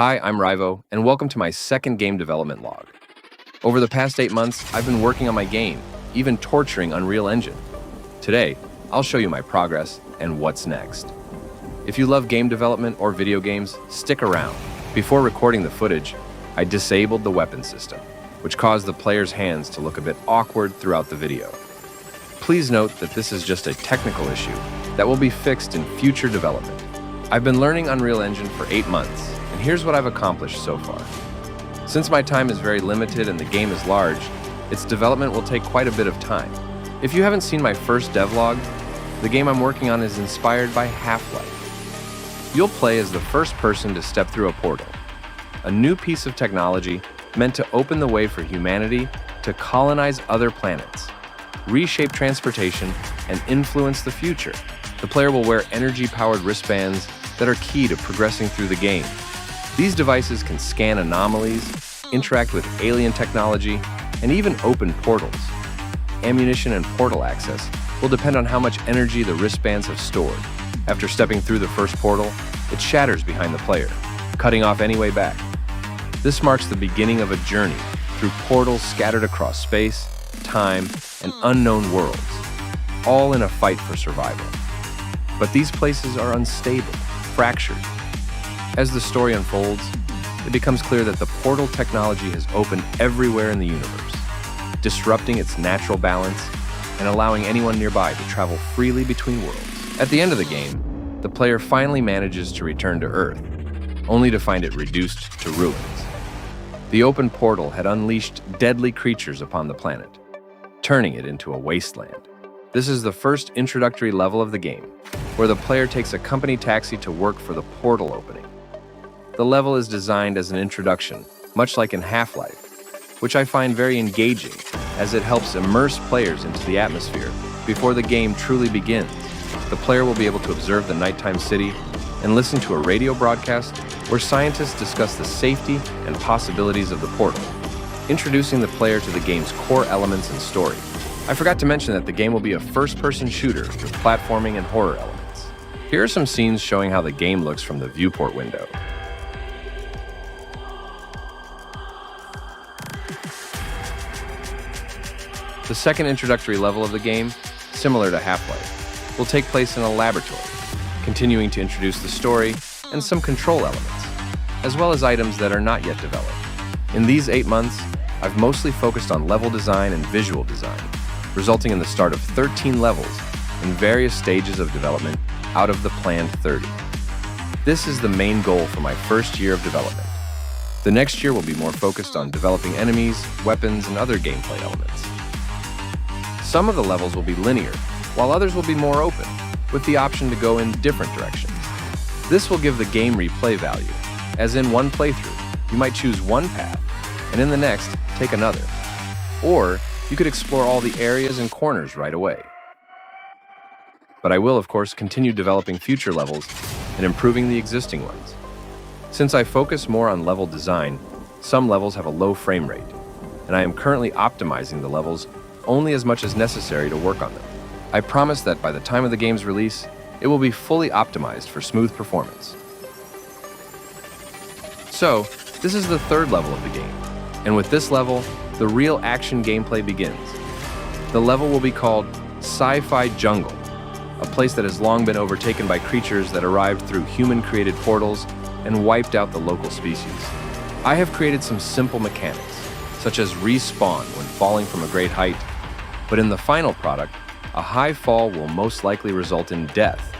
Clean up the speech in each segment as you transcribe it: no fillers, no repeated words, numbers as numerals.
Hi, I'm Rivo, and welcome to my second game development log. Over the past 8 months, I've been working on my game, even torturing Unreal Engine. Today, I'll show you my progress and what's next. If you love game development or video games, stick around. Before recording the footage, I disabled the weapon system, which caused the player's hands to look a bit awkward throughout the video. Please note that this is just a technical issue that will be fixed in future development. I've been learning Unreal Engine for 8 months, and here's what I've accomplished so far. Since my time is very limited and the game is large, its development will take quite a bit of time. If you haven't seen my first devlog, the game I'm working on is inspired by Half-Life. You'll play as the first person to step through a portal, a new piece of technology meant to open the way for humanity to colonize other planets, reshape transportation, and influence the future. The player will wear energy-powered wristbands that are key to progressing through the game. These devices can scan anomalies, interact with alien technology, and even open portals. Ammunition and portal access will depend on how much energy the wristbands have stored. After stepping through the first portal, it shatters behind the player, cutting off any way back. This marks the beginning of a journey through portals scattered across space, time, and unknown worlds, all in a fight for survival. But these places are unstable, fractured. As the story unfolds, it becomes clear that the portal technology has opened everywhere in the universe, disrupting its natural balance and allowing anyone nearby to travel freely between worlds. At the end of the game, the player finally manages to return to Earth, only to find it reduced to ruins. The open portal had unleashed deadly creatures upon the planet, turning it into a wasteland. This is the first introductory level of the game, where the player takes a company taxi to work for the portal opening. The level is designed as an introduction, much like in Half-Life, which I find very engaging as it helps immerse players into the atmosphere before the game truly begins. The player will be able to observe the nighttime city and listen to a radio broadcast where scientists discuss the safety and possibilities of the portal, introducing the player to the game's core elements and story. I forgot to mention that the game will be a first-person shooter with platforming and horror elements. Here are some scenes showing how the game looks from the viewport window. The second introductory level of the game, similar to Half-Life, will take place in a laboratory, continuing to introduce the story and some control elements, as well as items that are not yet developed. In these 8 months, I've mostly focused on level design and visual design, resulting in the start of 13 levels in various stages of development out of the planned 30. This is the main goal for my first year of development. The next year will be more focused on developing enemies, weapons, and other gameplay elements. Some of the levels will be linear, while others will be more open, with the option to go in different directions. This will give the game replay value, as in one playthrough, you might choose one path, and in the next, take another. Or you could explore all the areas and corners right away. But I will, of course, continue developing future levels and improving the existing ones. Since I focus more on level design, some levels have a low frame rate, and I am currently optimizing the levels only as much as necessary to work on them. I promise that by the time of the game's release, it will be fully optimized for smooth performance. So, this is the third level of the game, and with this level, the real action gameplay begins. The level will be called Sci-Fi Jungle, a place that has long been overtaken by creatures that arrived through human-created portals and wiped out the local species. I have created some simple mechanics, such as respawn when falling from a great height, but in the final product, a high fall will most likely result in death,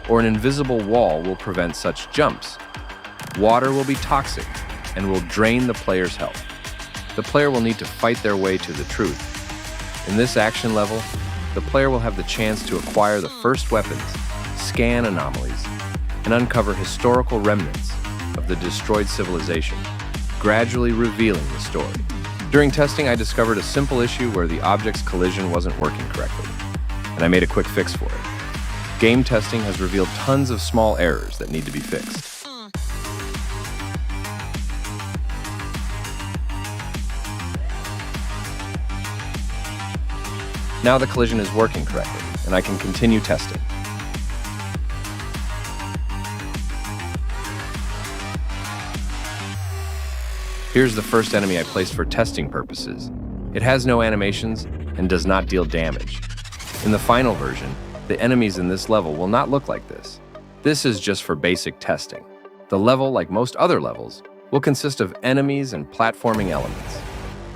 or an invisible wall will prevent such jumps. Water will be toxic and will drain the player's health. The player will need to fight their way to the truth. In this action level, the player will have the chance to acquire the first weapons, scan anomalies, and uncover historical remnants of the destroyed civilization, gradually revealing the story. During testing, I discovered a simple issue where the object's collision wasn't working correctly, and I made a quick fix for it. Game testing has revealed tons of small errors that need to be fixed. Now the collision is working correctly, and I can continue testing. Here's the first enemy I placed for testing purposes. It has no animations and does not deal damage. In the final version, the enemies in this level will not look like this. This is just for basic testing. The level, like most other levels, will consist of enemies and platforming elements.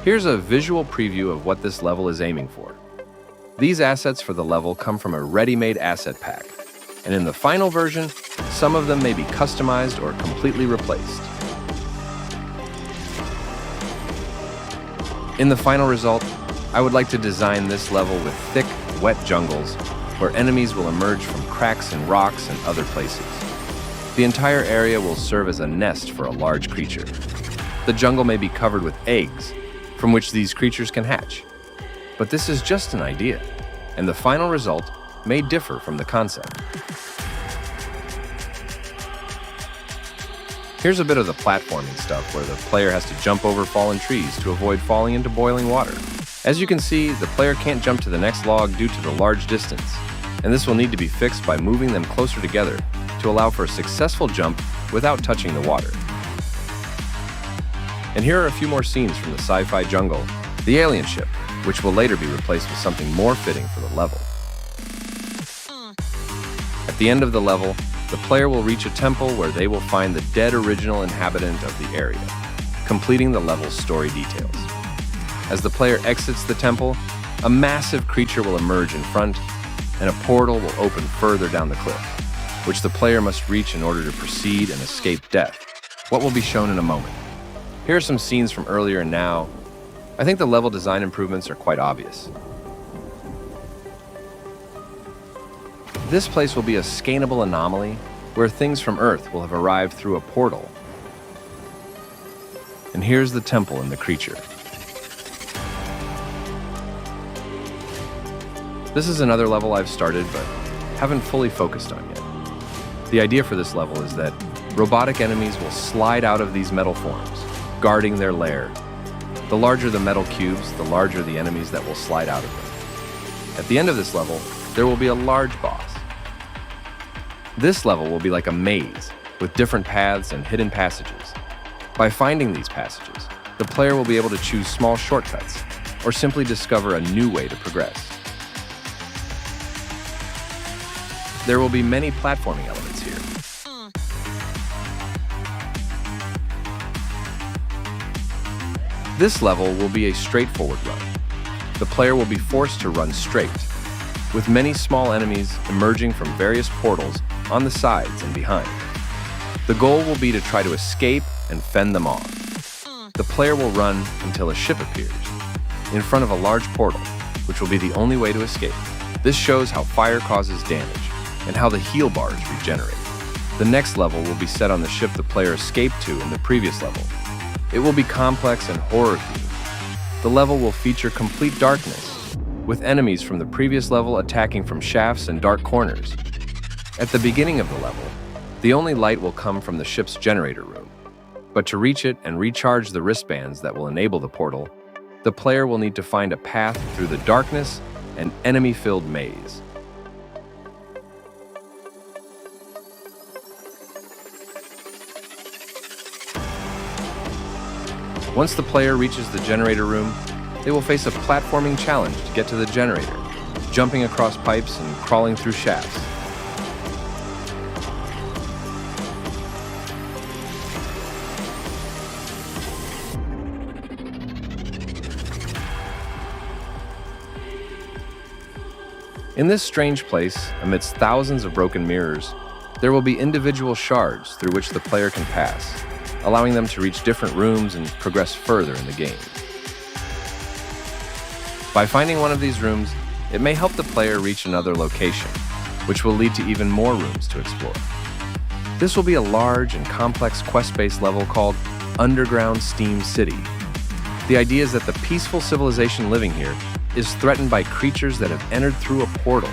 Here's a visual preview of what this level is aiming for. These assets for the level come from a ready-made asset pack, and in the final version, some of them may be customized or completely replaced. In the final result, I would like to design this level with thick, wet jungles where enemies will emerge from cracks in rocks and other places. The entire area will serve as a nest for a large creature. The jungle may be covered with eggs, from which these creatures can hatch. But this is just an idea, and the final result may differ from the concept. Here's a bit of the platforming stuff where the player has to jump over fallen trees to avoid falling into boiling water. As you can see, the player can't jump to the next log due to the large distance, and this will need to be fixed by moving them closer together to allow for a successful jump without touching the water. And here are a few more scenes from the sci-fi jungle, the alien ship, which will later be replaced with something more fitting for the level. At the end of the level, the player will reach a temple where they will find the dead original inhabitant of the area, completing the level's story details. As the player exits the temple, a massive creature will emerge in front, and a portal will open further down the cliff, which the player must reach in order to proceed and escape death. What will be shown in a moment. Here are some scenes from earlier and now. I think the level design improvements are quite obvious. This place will be a scannable anomaly where things from Earth will have arrived through a portal. And here's the temple and the creature. This is another level I've started but haven't fully focused on yet. The idea for this level is that robotic enemies will slide out of these metal forms, guarding their lair. The larger the metal cubes, the larger the enemies that will slide out of them. At the end of this level, there will be a large boss. This level will be like a maze, with different paths and hidden passages. By finding these passages, the player will be able to choose small shortcuts, or simply discover a new way to progress. There will be many platforming elements here. This level will be a straightforward run. The player will be forced to run straight, with many small enemies emerging from various portals on the sides and behind. The goal will be to try to escape and fend them off. The player will run until a ship appears in front of a large portal, which will be the only way to escape. This shows how fire causes damage and how the heal bars regenerate. The next level will be set on the ship the player escaped to in the previous level. It will be complex and horror-themed. The level will feature complete darkness, with enemies from the previous level attacking from shafts and dark corners. At the beginning of the level, the only light will come from the ship's generator room. But to reach it and recharge the wristbands that will enable the portal, the player will need to find a path through the darkness and enemy-filled maze. Once the player reaches the generator room, they will face a platforming challenge to get to the generator, jumping across pipes and crawling through shafts. In this strange place, amidst thousands of broken mirrors, there will be individual shards through which the player can pass, allowing them to reach different rooms and progress further in the game. By finding one of these rooms, it may help the player reach another location, which will lead to even more rooms to explore. This will be a large and complex quest-based level called Underground Steam City. The idea is that the peaceful civilization living here is threatened by creatures that have entered through a portal.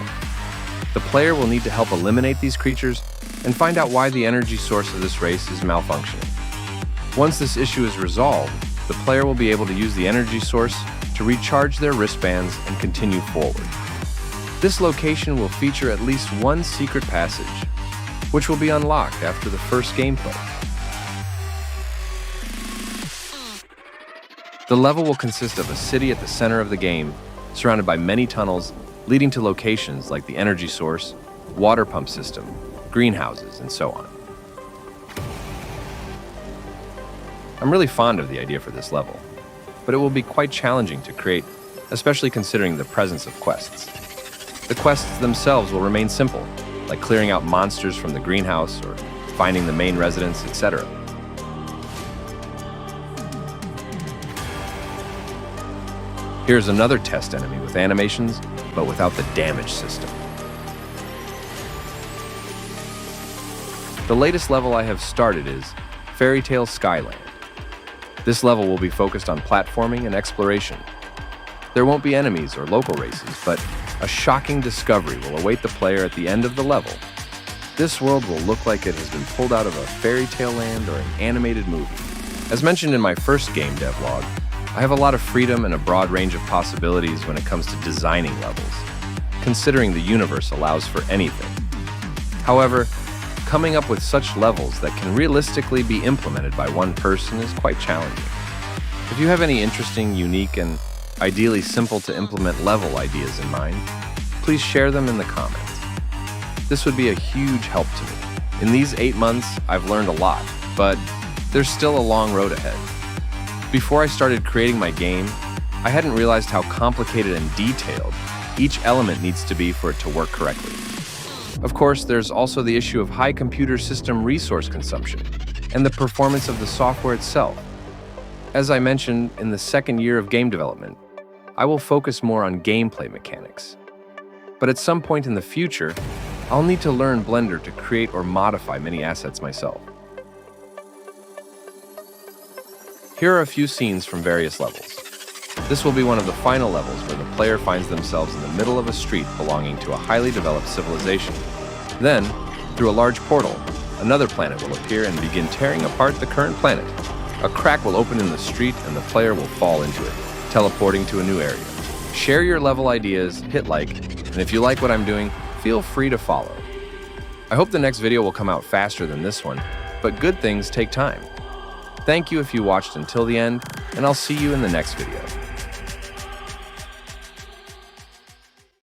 The player will need to help eliminate these creatures and find out why the energy source of this race is malfunctioning. Once this issue is resolved, the player will be able to use the energy source to recharge their wristbands and continue forward. This location will feature at least one secret passage, which will be unlocked after the first gameplay. The level will consist of a city at the center of the game, surrounded by many tunnels leading to locations like the energy source, water pump system, greenhouses, and so on. I'm really fond of the idea for this level, but it will be quite challenging to create, especially considering the presence of quests. The quests themselves will remain simple, like clearing out monsters from the greenhouse or finding the main residence, etc. Here's another test enemy with animations, but without the damage system. The latest level I have started is Fairy Tale Skyland. This level will be focused on platforming and exploration. There won't be enemies or local races, but a shocking discovery will await the player at the end of the level. This world will look like it has been pulled out of a fairy tale land or an animated movie. As mentioned in my first game devlog, I have a lot of freedom and a broad range of possibilities when it comes to designing levels, considering the universe allows for anything. However, coming up with such levels that can realistically be implemented by one person is quite challenging. If you have any interesting, unique, and ideally simple to implement level ideas in mind, please share them in the comments. This would be a huge help to me. In these 8 months, I've learned a lot, but there's still a long road ahead. Before I started creating my game, I hadn't realized how complicated and detailed each element needs to be for it to work correctly. Of course, there's also the issue of high computer system resource consumption and the performance of the software itself. As I mentioned, in the second year of game development, I will focus more on gameplay mechanics. But at some point in the future, I'll need to learn Blender to create or modify many assets myself. Here are a few scenes from various levels. This will be one of the final levels where the player finds themselves in the middle of a street belonging to a highly developed civilization. Then, through a large portal, another planet will appear and begin tearing apart the current planet. A crack will open in the street and the player will fall into it, teleporting to a new area. Share your level ideas, hit like, and if you like what I'm doing, feel free to follow. I hope the next video will come out faster than this one, but good things take time. Thank you if you watched until the end, and I'll see you in the next video.